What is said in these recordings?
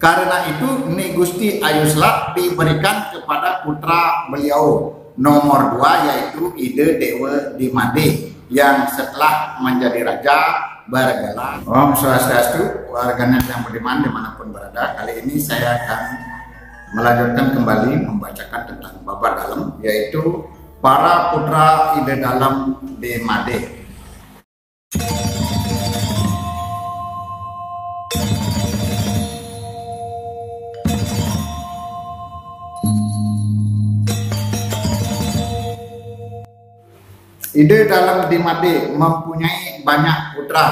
Karena itu Ni Gusti Ayu Selat diberikan kepada putra beliau nomor 2, yaitu Ide Dewa di Made, yang setelah menjadi raja bergelar Om Swastiastu, warganet yang budiman dimanapun berada. Kali ini saya akan melanjutkan kembali membacakan tentang bab dalam, yaitu para putra Ide Dalam di Made. Ide Dalam di Made mempunyai banyak putra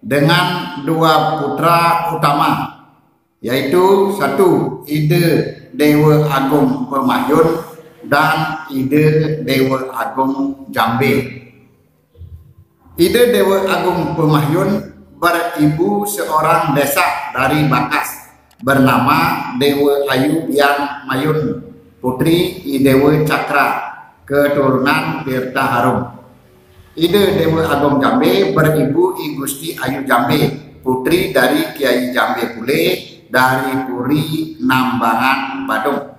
dengan 2 putra utama, yaitu 1 Ide Dewa Agung Pemahyun dan Ide Dewa Agung Jambe. Ide Dewa Agung Pemahyun beribu seorang desa dari Bakas bernama Dewa Ayu yang Mayun, putri Idewa Cakra, keturunan Tirta Harum. Ide Dewa Agung Jambe beribu I Gusti Ayu Jambe, putri dari Kiai Jambe Pule dari Puri Nambangan Badung.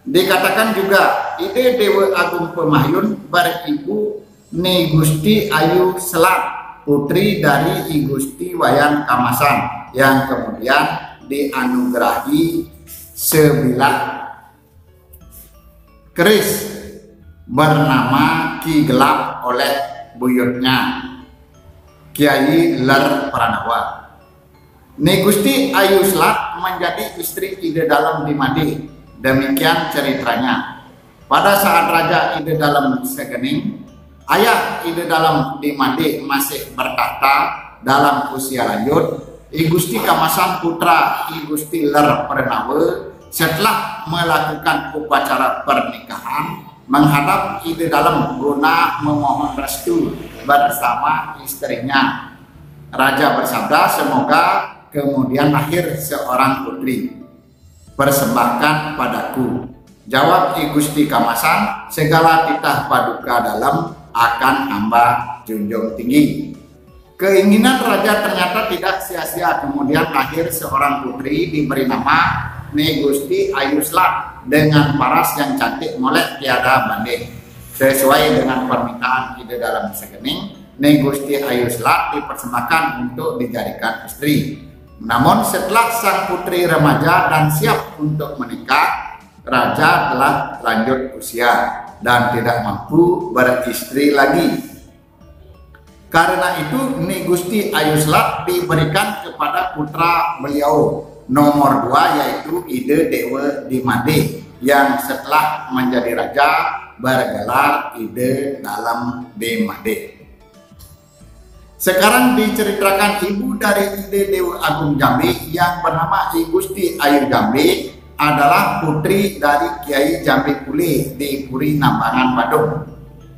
Dikatakan juga Ide Dewa Agung Pemahyun beribu Ni Gusti Ayu Selat, putri dari I Gusti Wayan Kamasan, yang kemudian dianugerahi sebilah keris bernama Ki Gelap oleh buyutnya Kiai Ler Pranawa. Ni Gusti Ayu Selat menjadi istri Ide Dalam di Made. Demikian ceritanya. Pada saat Raja Ide Dalam Segening, ayah Ide Dalam di Made masih bertahta dalam usia lanjut, I Gusti Kamasan putra I Gusti Ler Pranawa setelah melakukan upacara pernikahan menghadap Ide Dalam guna memohon restu bersama istrinya. Raja bersabda, semoga kemudian lahir seorang putri. Persembahkan padaku. Jawab I Gusti Kamasan, segala titah paduka dalam akan hamba junjung tinggi. Keinginan raja ternyata tidak sia-sia. Kemudian lahir seorang putri diberi nama Ni Gusti Ayu Selat dengan paras yang cantik molek tiada banding. Sesuai dengan permintaan Ide Dalam Segening, Ni Gusti Ayu Selat dipersembahkan untuk dijadikan istri. Namun setelah sang putri remaja dan siap untuk menikah, raja telah lanjut usia dan tidak mampu beristri lagi. Karena itu Ni Gusti Ayu Selat diberikan kepada putra beliau nomor 2, yaitu Ide Dewa di Made, yang setelah menjadi raja bergelar Ide Dalam di Made. Sekarang diceritakan ibu dari Ide Dewa Agung Jambe yang bernama I Gusti Ayu Jambe adalah putri dari Kiai Jambe Pule di Puri Nambangan Badung.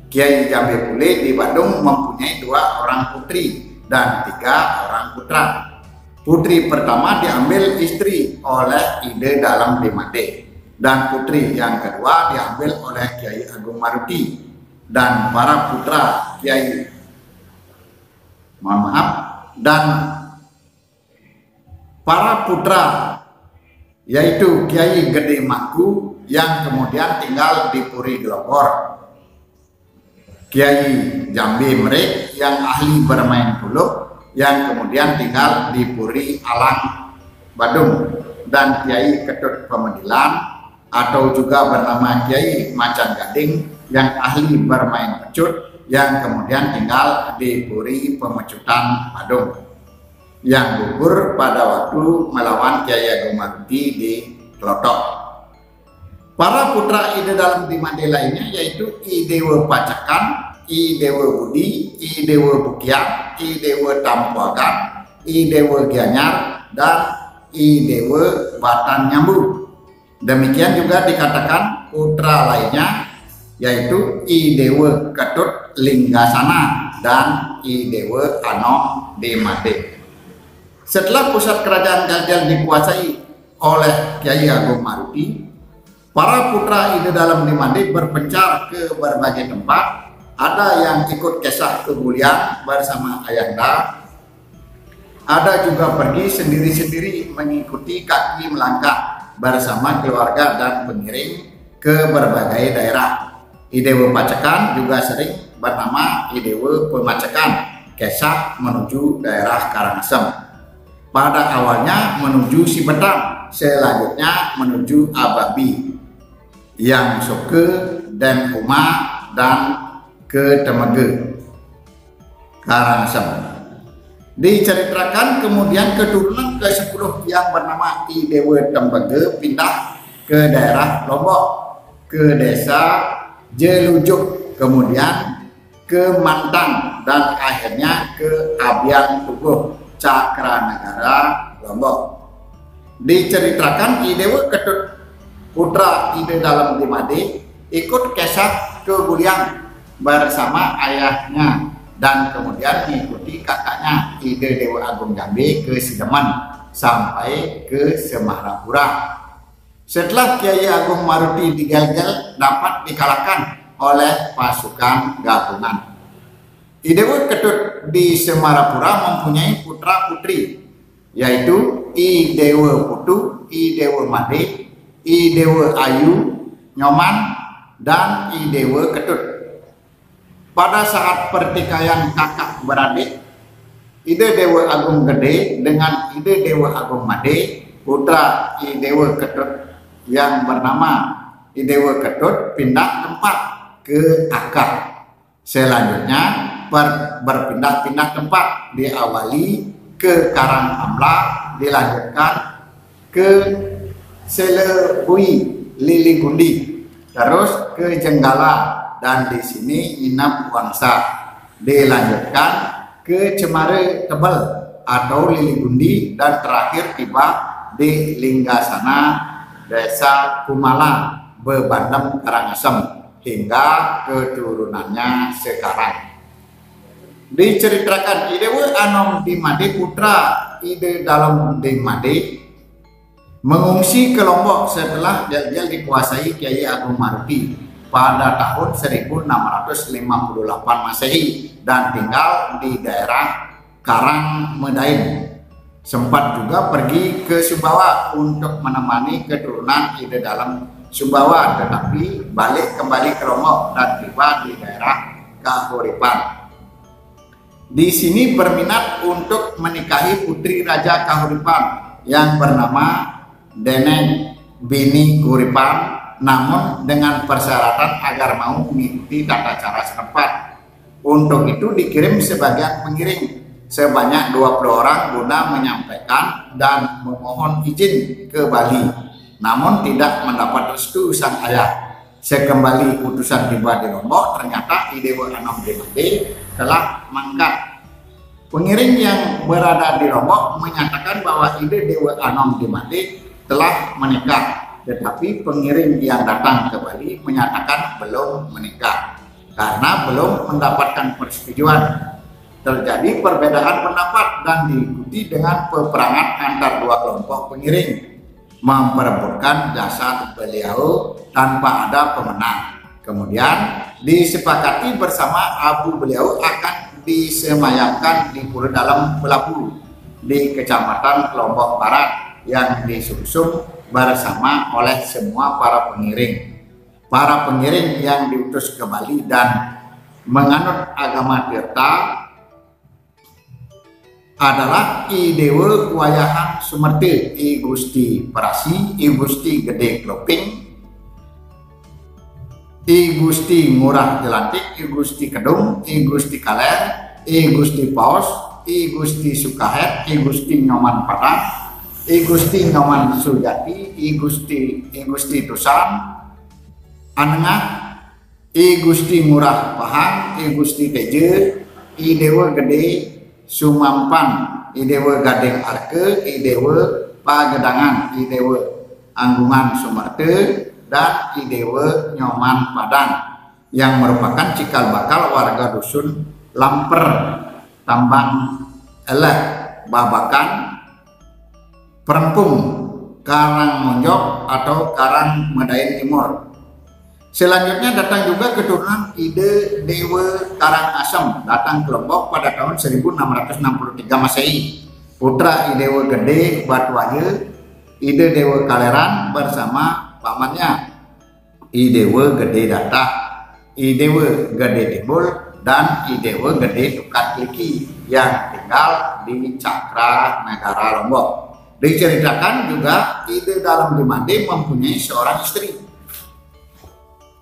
Kiai Jambe Pule di Badung mempunyai 2 orang putri dan 3 orang putra. Putri pertama diambil istri oleh Ide Dalam di Made, dan putri yang kedua diambil oleh Kiai Agung Maruti, dan para putra para putra yaitu Kiai Gede Maku yang kemudian tinggal di Puri Glogor, Kiai Jambe Merek yang ahli bermain puluk yang kemudian tinggal di Puri Alang Badung, dan Kiai Ketut Pemedilan atau juga bernama Kiai Macan Gading yang ahli bermain pecut yang kemudian tinggal di Puri Pemecutan Badung, yang gugur pada waktu melawan Kiai Agung Maruti di Klotok. Para putra Ide Dalam di Made lainnya yaitu I Dewa Pacakan, I Dewa Budi, I Dewa Bukiat, I Dewa Tampuagan, I Dewa Gianyar, dan I Dewa Batan Nyambu. Demikian juga dikatakan putra lainnya yaitu I Dewa Ketut Linggasana dan I Dewa Anom di Made. Setelah pusat kerajaan Galjal dikuasai oleh Kiai Agung Maruti, para putra Ide Dalam di Made berpencar ke berbagai tempat. Ada yang ikut kisah ke Bulian bersama Ayahanda, Ada juga pergi sendiri-sendiri mengikuti kaki melangkah bersama keluarga dan pengiring ke berbagai daerah. Idewe Pacekan juga sering bernama Idewe Pemacekan, kisah menuju daerah Karangasem. Pada awalnya menuju Sibedang, selanjutnya menuju Ababi, yang ke Dan Uma dan ke Temege, Karangasem. Diceritakan kemudian keturunan ke-10 yang bernama Idewe Temege pindah ke daerah Lombok, ke desa Jelujuk, kemudian ke Mantang, dan akhirnya ke Abian Tuguh, Cakranegara, Lombok. Diceritakan Idewe Ketut, putra Ide Dalem Dimade, ikut kesah ke Guliang bersama ayahnya dan kemudian mengikuti kakaknya Ide Dewa Agung Jambe ke Sideman sampai ke Semarapura. Setelah Kiai Agung Maruti digelgel, dapat dikalahkan oleh pasukan gabungan. Idewe Ketut di Semarapura mempunyai putra putri, yaitu Idewe Putu, Idewe Made, Idewe Ayu, Nyoman, dan Idewe Ketut. Pada saat pertikaian kakak beradik, Ide Dewa Agung Gede dengan Ide Dewa Agung Made, putra Idewe Ketut yang bernama Idewe Ketut pindah tempat ke Akar. Selanjutnya berpindah-pindah tempat, diawali ke Karanghamla, dilanjutkan ke Selebui, Liligundi, terus ke Jenggala, dan di sini Inap Wangsa, dilanjutkan ke Cemare Tebel atau Liligundi, dan terakhir tiba di Linggasana, Desa Kumala, Bebandem, Karangasem, hingga keturunannya sekarang. Diceritakan Idewe Anom Dimade, putra Ide Dalem Dimade, mengungsi ke Lombok setelah Jel-Jel dikuasai Kiai Agung Maruti pada tahun 1658 Masehi dan tinggal di daerah Karangmedain. Sempat juga pergi ke Sumbawa untuk menemani keturunan Ide Dalem Sumbawa, tetapi balik kembali ke Lombok dan tiba di daerah Kahuripan. Di sini berminat untuk menikahi putri Raja Kahuripan yang bernama Deneng Bini Kuripan, namun dengan persyaratan agar mau mengikuti tata cara setempat. Untuk itu dikirim sebagian pengiring sebanyak 20 orang guna menyampaikan dan memohon izin ke Bali, namun tidak mendapat restu sang ayah. Sekembali utusan tiba di Lombok, ternyata Idewe Anom Dimade telah mangkat. Pengiring yang berada di Lombok menyatakan bahwa Ide Dewa Anom Dimade telah menikah, tetapi pengiring yang datang ke Bali menyatakan belum menikah karena belum mendapatkan persetujuan. Terjadi perbedaan pendapat dan diikuti dengan peperangan antar dua kelompok pengiring, memperebutkan jasad beliau tanpa ada pemenang. Kemudian disepakati bersama abu beliau akan disemayamkan di Pura Dalam Belapu di Kecamatan Lombok Barat yang disusun bersama oleh semua para pengiring. Para pengiring yang diutus ke Bali dan menganut agama Tirta adalah I Dewe Wayahan Sumerte, I Gusti Perasi, I Gusti Gede Kloping, I Gusti Ngurah Jelantik, I Gusti Kedung, I Gusti Kaler, I Gusti Paus, I Gusti Sukahet, I Gusti Nyoman Padang, I Gusti Nyoman Sujati, I Gusti Tusan Anengah, I Gusti Ngurah Pahang, I Gusti Teje, I Dewa Gede Sumampan, I Dewa Gading Arke, I Dewa Pagedangan, I Dewa Anggungan Sumerte, dan I Dewa Nyoman Padang yang merupakan cikal bakal warga dusun Lamper, Tambang Eleh, Babakan, Perempung, Karangmonjok atau Karangmedain Timur. Selanjutnya datang juga keturunan Ide Dewa Karangasem, datang ke Lombok pada tahun 1663 Masehi. putra Idewa Gede Batuaye, Ide Dewa Kaleran bersama pamannya Idewa Gede Datah, Idewa Gede Timbul, dan Idewa Gede Tukat Liki yang tinggal di Cakra Negara Lombok. Diceritakan juga Ide Dalam Dimade mempunyai seorang istri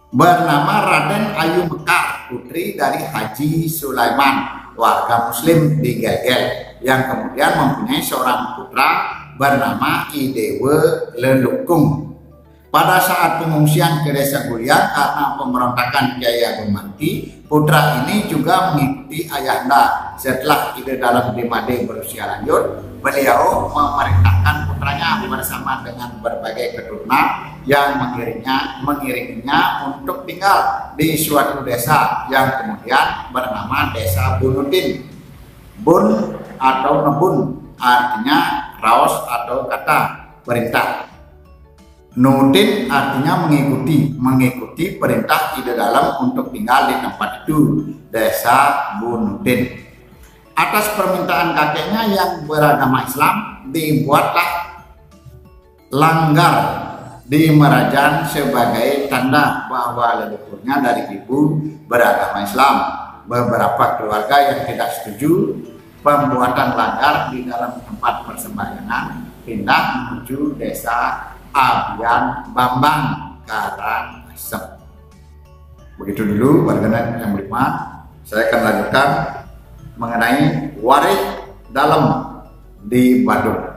bernama Raden Ayu Mekar, putri dari Haji Sulaiman, warga Muslim di Gelgel, yang kemudian mempunyai seorang putra bernama Idewa Lelukung. Pada saat pengungsian ke desa Gulian karena pemberontakan Kiai Agung Marti, putra ini juga mengikuti ayahanda. Setelah Ide Dalam Dimade berusia lanjut, beliau memerintahkan putranya bersama dengan berbagai keturunan yang mengiringinya untuk tinggal di suatu desa yang kemudian bernama Desa Bunutin. Bun atau nebun artinya raos atau kata perintah. Nutin artinya mengikuti perintah Ide Dalam untuk tinggal di tempat itu, Desa Bunutin. Atas permintaan kakeknya yang beragama Islam, dibuatlah langgar di Merajan sebagai tanda bahwa leluhurnya dari ibu beragama Islam. Beberapa keluarga yang tidak setuju pembuatan langgar di dalam tempat persembahyangan pindah menuju Desa Abian Bambang, Karangasem. Begitu dulu warganet yang beriman. Saya akan lanjutkan mengenai waris dalam di Badung.